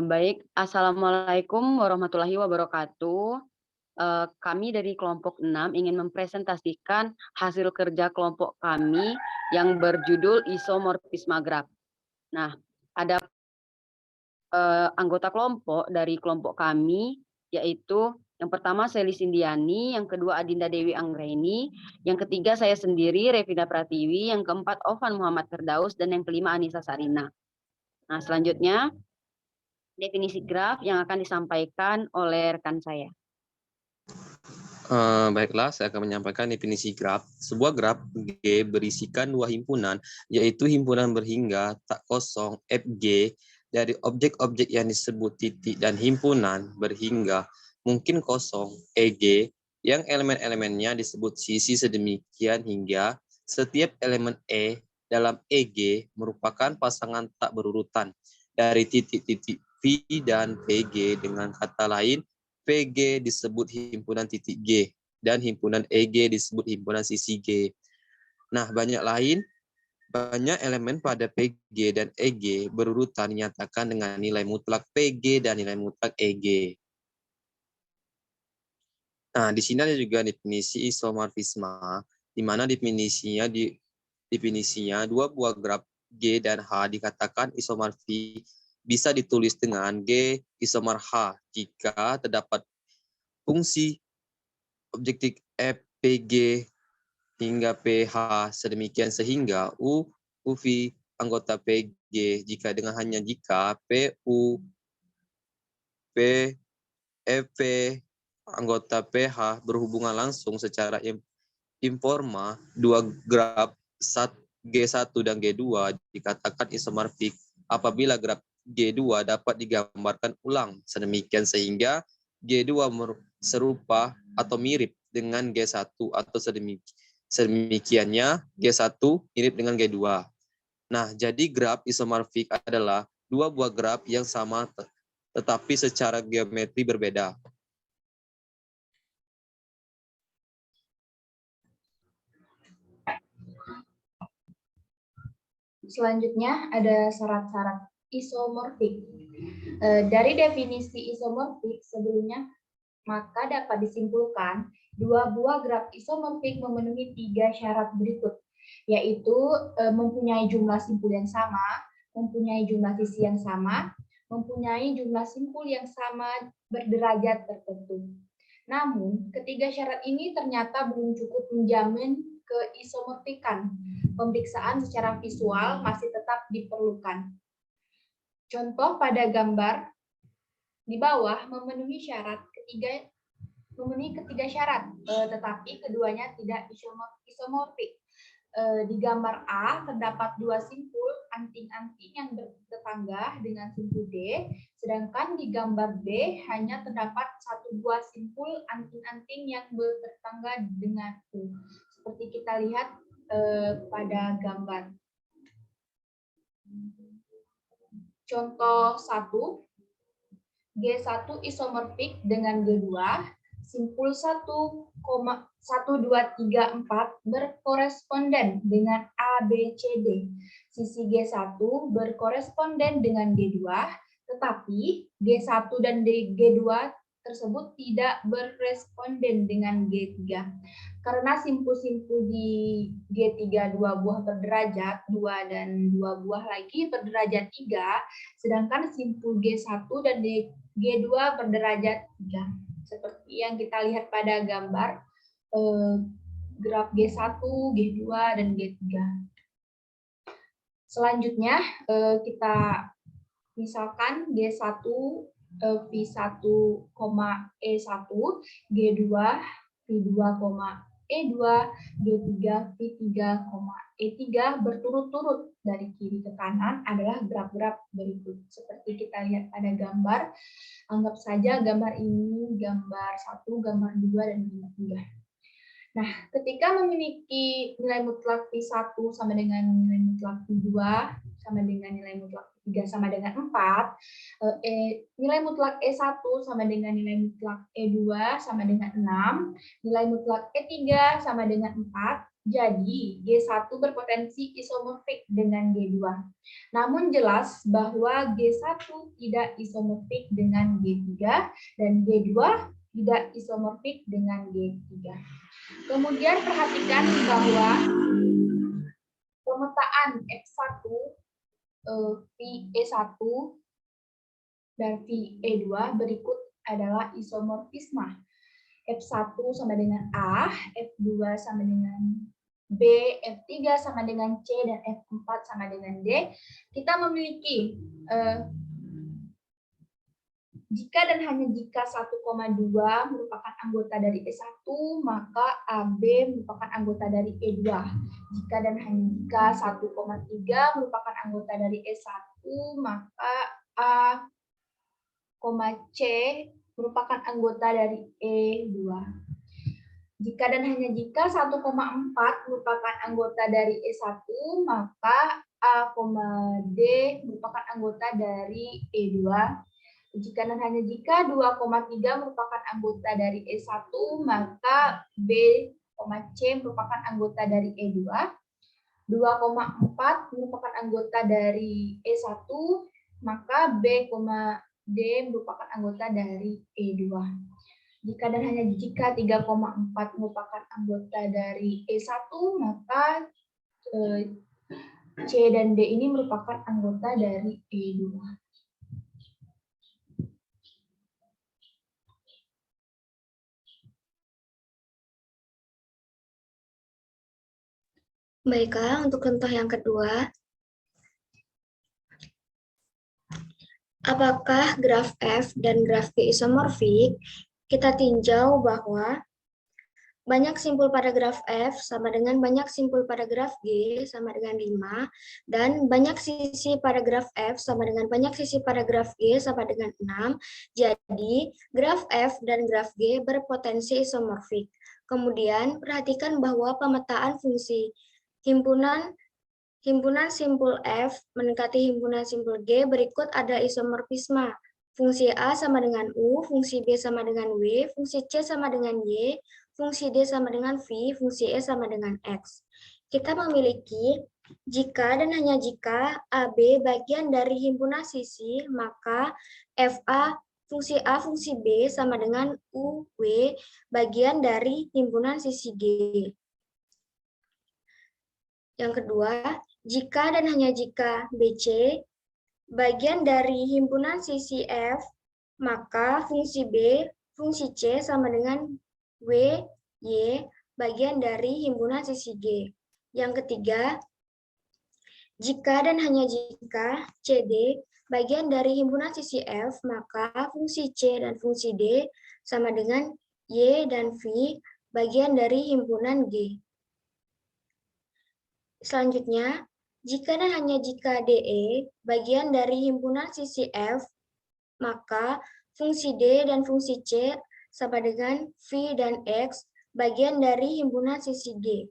Baik, Assalamualaikum warahmatullahi wabarakatuh. Kami dari kelompok 6 ingin mempresentasikan hasil kerja kelompok kami yang berjudul isomorfisme graf. Nah, ada anggota kelompok dari kelompok kami, yaitu yang pertama Seli Sindiani, yang kedua Adinda Dewi Anggraini, yang ketiga saya sendiri Revina Pratiwi, yang keempat Ovan Muhammad Firdaus, dan yang kelima Anissa Sarina. Nah, selanjutnya definisi graf yang akan disampaikan oleh rekan saya. Baiklah, saya akan menyampaikan definisi graf. Sebuah graf G berisikan dua himpunan, yaitu himpunan berhingga tak kosong FG dari objek-objek yang disebut titik dan himpunan berhingga mungkin kosong EG yang elemen-elemennya disebut sisi sedemikian hingga setiap elemen E dalam EG merupakan pasangan tak berurutan dari titik-titik V dan PG. Dengan kata lain, PG disebut himpunan titik G dan himpunan EG disebut himpunan sisi G. Nah, banyak elemen pada PG dan EG berurutan dinyatakan dengan nilai mutlak PG dan nilai mutlak EG. Nah, di sini ada juga definisi isomorfisme, di mana definisinya dua buah graf G dan H dikatakan isomorfi bisa ditulis dengan G isomer H jika terdapat fungsi objektif F, PG hingga PH sedemikian sehingga UV anggota PG jika PU, P, FP anggota PH berhubungan langsung secara informal, dua graf G1 dan G2 dikatakan isomorfik apabila graf G2 dapat digambarkan ulang sedemikian sehingga G2 serupa atau mirip dengan G1 atau sedemikiannya G1 mirip dengan G2. Nah, jadi graf isomorfik adalah dua buah graf yang sama tetapi secara geometri berbeda. Selanjutnya ada syarat-syarat isomorfik. Dari definisi isomorfik sebelumnya, maka dapat disimpulkan dua buah graf isomorfik memenuhi 3 syarat berikut, yaitu mempunyai jumlah simpul yang sama, mempunyai jumlah sisi yang sama, mempunyai jumlah simpul yang sama berderajat tertentu. Namun, ketiga syarat ini ternyata belum cukup menjamin keisomorfikan. Pemeriksaan secara visual masih tetap diperlukan. Contoh pada gambar di bawah memenuhi ketiga syarat, tetapi keduanya tidak isomorfik. Di gambar A terdapat dua simpul anting-anting yang bertetangga dengan simpul D, sedangkan di gambar B hanya terdapat satu buah simpul anting-anting yang bertetangga dengan U. Seperti kita lihat pada gambar. Contoh 1, G1 isomorfik dengan G2, simpul 1,1234 berkoresponden dengan ABCD. Sisi G1 berkoresponden dengan G2, tetapi G1 dan G2 tersebut tidak beresponden dengan G3. Karena simpul-simpul di G3 dua buah berderajat 2 dan 2 buah lagi berderajat 3, sedangkan simpul G1 dan G2 berderajat 3. Seperti yang kita lihat pada gambar graf G1, G2, dan G3. Selanjutnya kita misalkan G1 V1, E1, G2 V2, E2, G3 V3, E3 berturut-turut dari kiri ke kanan adalah graf-graf berikut. Seperti kita lihat pada gambar, anggap saja gambar ini gambar 1, gambar 2, dan gambar 3. Nah, ketika memiliki nilai mutlak V1 sama dengan nilai mutlak V2 sama dengan nilai mutlak V3 sama dengan 4, nilai mutlak E1 sama dengan nilai mutlak E2 sama dengan 6, nilai mutlak E3 sama dengan 4, Jadi, G1 berpotensi isomorfik dengan G2. Namun jelas bahwa G1 tidak isomorfik dengan G3 dan G2 tidak isomorfik dengan G3. Kemudian perhatikan bahwa pemetaan F1, VE1 dan VE2 berikut adalah isomorfisme. F1 sama dengan A, F2 sama dengan B, F3 sama dengan C, dan F4 sama dengan D. Kita memiliki jika dan hanya jika 1,2 merupakan anggota dari E1, maka AB merupakan anggota dari E2. Jika dan hanya jika 1,3 merupakan anggota dari E1, maka A, C merupakan anggota dari E2. Jika dan hanya jika 1,4 merupakan anggota dari E1, maka A, D merupakan anggota dari E2. Jika dan hanya jika 2,3 merupakan anggota dari E1, maka B, C merupakan anggota dari E2. 2,4 merupakan anggota dari E1, maka B, D merupakan anggota dari E2. Jika dan hanya jika 3,4 merupakan anggota dari E1, maka C dan D ini merupakan anggota dari E2. Baiklah, untuk contoh yang kedua, apakah graf F dan graf G isomorfik? Kita tinjau bahwa banyak simpul pada graf F sama dengan banyak simpul pada graf G sama dengan 5, dan banyak sisi pada graf F sama dengan banyak sisi pada graf G sama dengan 6. Jadi, graf F dan graf G berpotensi isomorfik. Kemudian, perhatikan bahwa pemetaan fungsi himpunan simpul F mendekati himpunan simpul G berikut ada isomorfisme. Fungsi A sama dengan U, fungsi B sama dengan W, fungsi C sama dengan Y, fungsi D sama dengan V, fungsi E sama dengan X. Kita memiliki jika dan hanya jika AB bagian dari himpunan sisi, maka FA, fungsi A, fungsi B sama dengan UW bagian dari himpunan sisi G. Yang kedua, jika dan hanya jika BC bagian dari himpunan sisi F, maka fungsi B, fungsi C sama dengan W, Y bagian dari himpunan sisi G. Yang ketiga, jika dan hanya jika CD bagian dari himpunan sisi F, maka fungsi C dan fungsi D sama dengan Y dan V bagian dari himpunan G. Selanjutnya, jika dan hanya jika DE bagian dari himpunan sisi F, maka fungsi D dan fungsi C sama dengan V dan X bagian dari himpunan sisi G.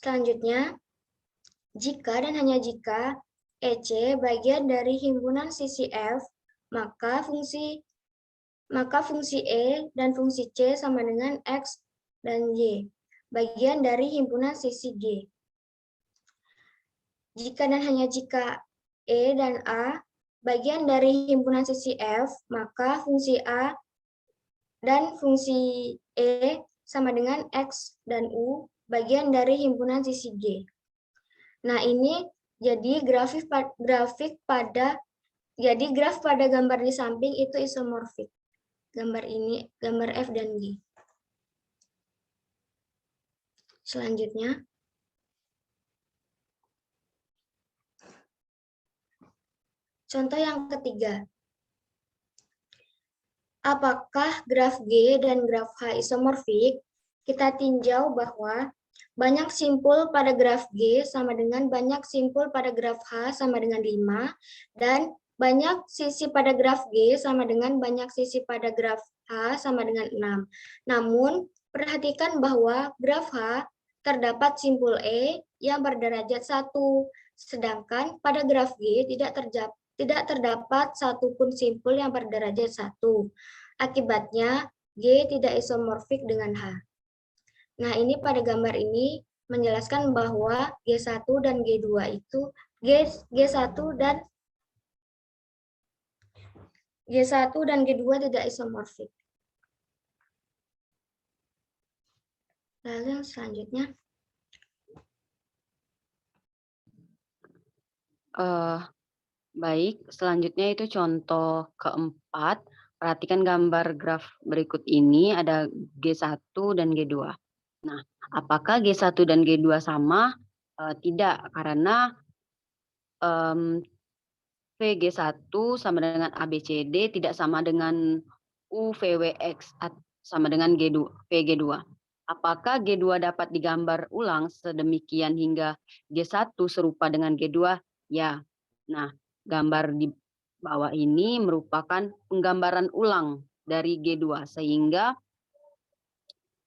Selanjutnya, jika dan hanya jika EC bagian dari himpunan sisi F, maka fungsi E dan fungsi C sama dengan X dan Y bagian dari himpunan sisi G. Jika dan hanya jika E dan A bagian dari himpunan sisi F, maka fungsi A dan fungsi E sama dengan X dan U bagian dari himpunan sisi G. Nah, ini jadi graf pada gambar di samping itu isomorfik. Gambar ini, gambar F dan G. Selanjutnya, contoh yang ketiga. Apakah graf G dan graf H isomorfik? Kita tinjau bahwa banyak simpul pada graf G sama dengan banyak simpul pada graf H sama dengan 5, dan banyak sisi pada graf G sama dengan banyak sisi pada graf H sama dengan 6. Namun, perhatikan bahwa graf H terdapat simpul E yang berderajat 1, sedangkan pada graf G tidak terdapat satupun simpul yang berderajat 1. Akibatnya, G tidak isomorfik dengan H. Nah, ini pada gambar ini menjelaskan bahwa G1 dan G2 itu G1 dan G2 tidak isomorfik. Lalu yang selanjutnya, baik, selanjutnya itu contoh keempat. Perhatikan gambar graf berikut ini, ada G1 dan G2. Nah, apakah G1 dan G2 sama? Tidak, karena VG1 sama dengan ABCD tidak sama dengan UVWX sama dengan VG2. Apakah G2 dapat digambar ulang sedemikian hingga G1 serupa dengan G2? Ya. Nah, gambar di bawah ini merupakan penggambaran ulang dari G2 sehingga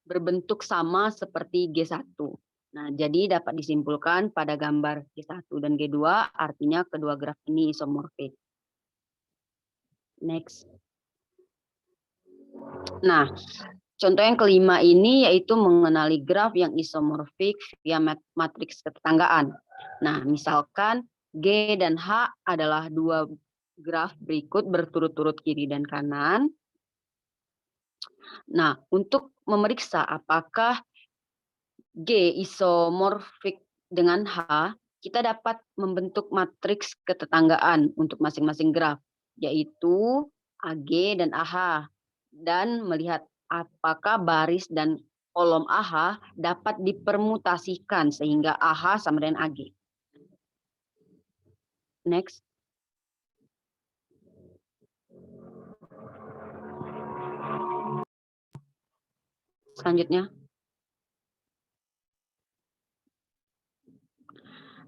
berbentuk sama seperti G1. Nah, jadi dapat disimpulkan pada gambar G1 dan G2 artinya kedua graf ini isomorfik. Next. Nah, contoh yang kelima ini yaitu mengenali graf yang isomorfik via matriks ketetanggaan. Nah, misalkan G dan H adalah dua graf berikut berturut-turut kiri dan kanan. Nah, untuk memeriksa apakah G isomorfik dengan H, kita dapat membentuk matriks ketetanggaan untuk masing-masing graf, yaitu AG dan AH, dan melihat apakah baris dan kolom AH dapat dipermutasikan sehingga AH sama dengan AG. Next. Selanjutnya.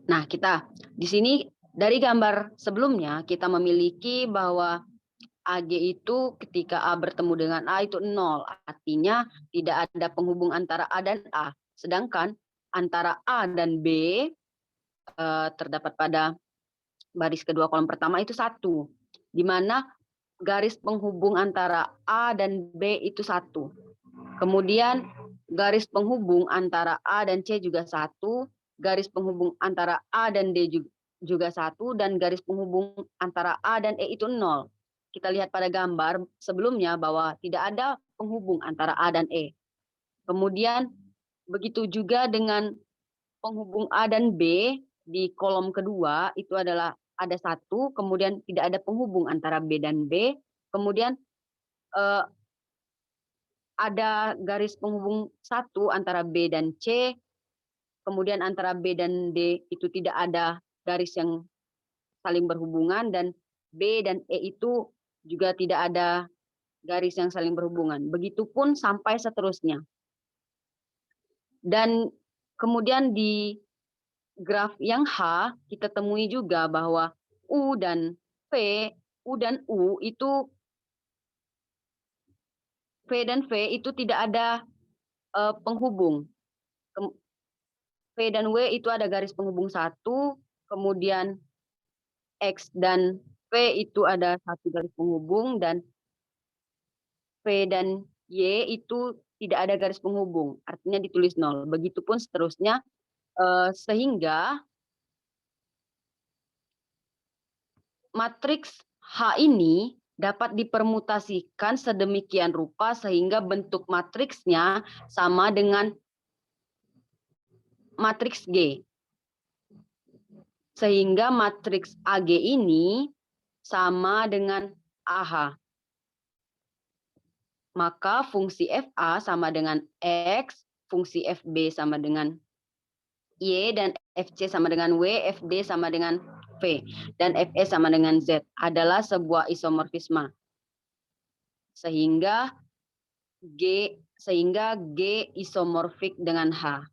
Nah, kita di sini dari gambar sebelumnya kita memiliki bahwa AG itu ketika A bertemu dengan A itu 0, artinya tidak ada penghubung antara A dan A. Sedangkan antara A dan B terdapat pada baris kedua kolom pertama itu 1, di mana garis penghubung antara A dan B itu 1. Kemudian garis penghubung antara A dan C juga 1, garis penghubung antara A dan D juga 1, dan garis penghubung antara A dan E itu 0. Kita lihat pada gambar sebelumnya bahwa tidak ada penghubung antara A dan E. Kemudian begitu juga dengan penghubung A dan B di kolom kedua itu adalah ada 1, kemudian tidak ada penghubung antara B dan B, kemudian ada garis penghubung 1 antara B dan C, kemudian antara B dan D itu tidak ada garis yang saling berhubungan, dan B dan E itu juga tidak ada garis yang saling berhubungan. Begitupun sampai seterusnya. Dan kemudian di graf yang H kita temui juga bahwa U dan U itu V dan V itu tidak ada penghubung. V dan W itu ada garis penghubung 1, kemudian X dan V itu ada 1 garis penghubung, dan V dan Y itu tidak ada garis penghubung, artinya ditulis 0. Begitupun seterusnya, sehingga matriks H ini dapat dipermutasikan sedemikian rupa sehingga bentuk matriksnya sama dengan matriks G. Sehingga matriks AG ini sama dengan AH. Maka fungsi FA sama dengan X, fungsi FB sama dengan Y, dan FC sama dengan W, FD sama dengan V, dan FE sama dengan Z adalah sebuah isomorfisme. Sehingga G isomorfik dengan H.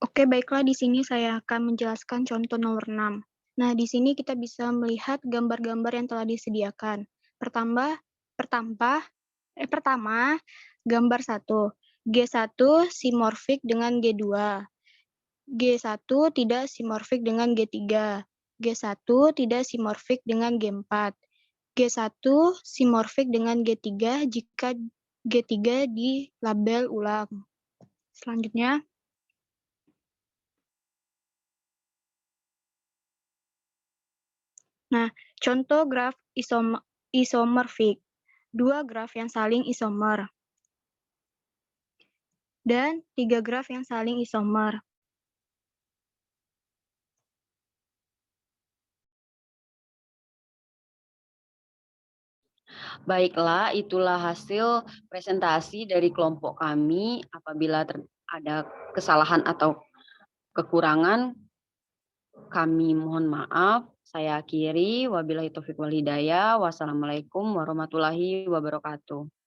Oke, baiklah, di sini saya akan menjelaskan contoh nomor 6. Nah, di sini kita bisa melihat gambar-gambar yang telah disediakan. Pertama, gambar 1. G1 simorfik dengan G2. G1 tidak simorfik dengan G3. G1 tidak simorfik dengan G4. G1 simorfik dengan G3 jika G3 di label ulang. Selanjutnya, nah, contoh graf isomorfik. Dua graf yang saling isomer. Dan 3 graf yang saling isomer. Baiklah, itulah hasil presentasi dari kelompok kami. Apabila ada kesalahan atau kekurangan, kami mohon maaf. Saya akhiri. Wabillahi taufiq wal hidayah. Wassalamualaikum warahmatullahi wabarakatuh.